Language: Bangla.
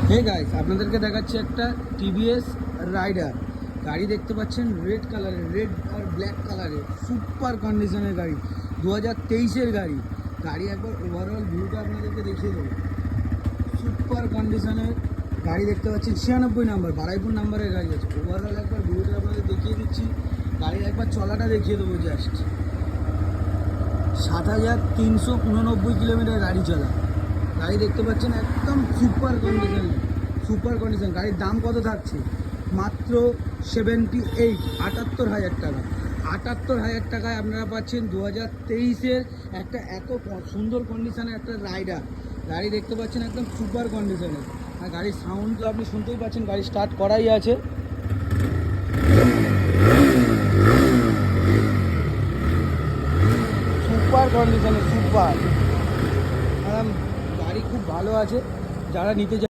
হে গাইস, আপনাদেরকে দেখাচ্ছি একটা টিভিএস রাইডার গাড়ি দেখতে পাচ্ছেন। রেড কালারের, রেড আর ব্ল্যাক কালারের সুপার কন্ডিশনের গাড়ি, 2023-এর গাড়ি। গাড়ি একবার ওভারঅল ভিউটা আপনাদেরকে দেখিয়ে দেবো। সুপার কন্ডিশনের গাড়ি দেখতে পাচ্ছেন, 96 নাম্বার, বারাইপুর নাম্বারের গাড়ি আছে। ওভারঅল একবার ভিউটা আপনাদের দেখিয়ে দিচ্ছি, গাড়ির একবার চলাটা দেখিয়ে দেবো। জাস্ট 7,389 কিলোমিটার গাড়ি চলা। গাড়ি দেখতে পাচ্ছেন একদম সুপার কন্ডিশন। গাড়ির দাম কত থাকছে? মাত্র 78,হাজার টাকা। 78,000 টাকায় আপনারা পাচ্ছেন 2023-এর একটা এত সুন্দর কন্ডিশনের একটা রাইডার গাড়ি দেখতে পাচ্ছেন, একদম সুপার কন্ডিশনের। আর গাড়ির সাউন্ড তো আপনি শুনতেই পাচ্ছেন, গাড়ি স্টার্ট করাই আছে। সুপার কন্ডিশনে, সুপার গাড়ি খুব ভালো আছে। যারা নিতে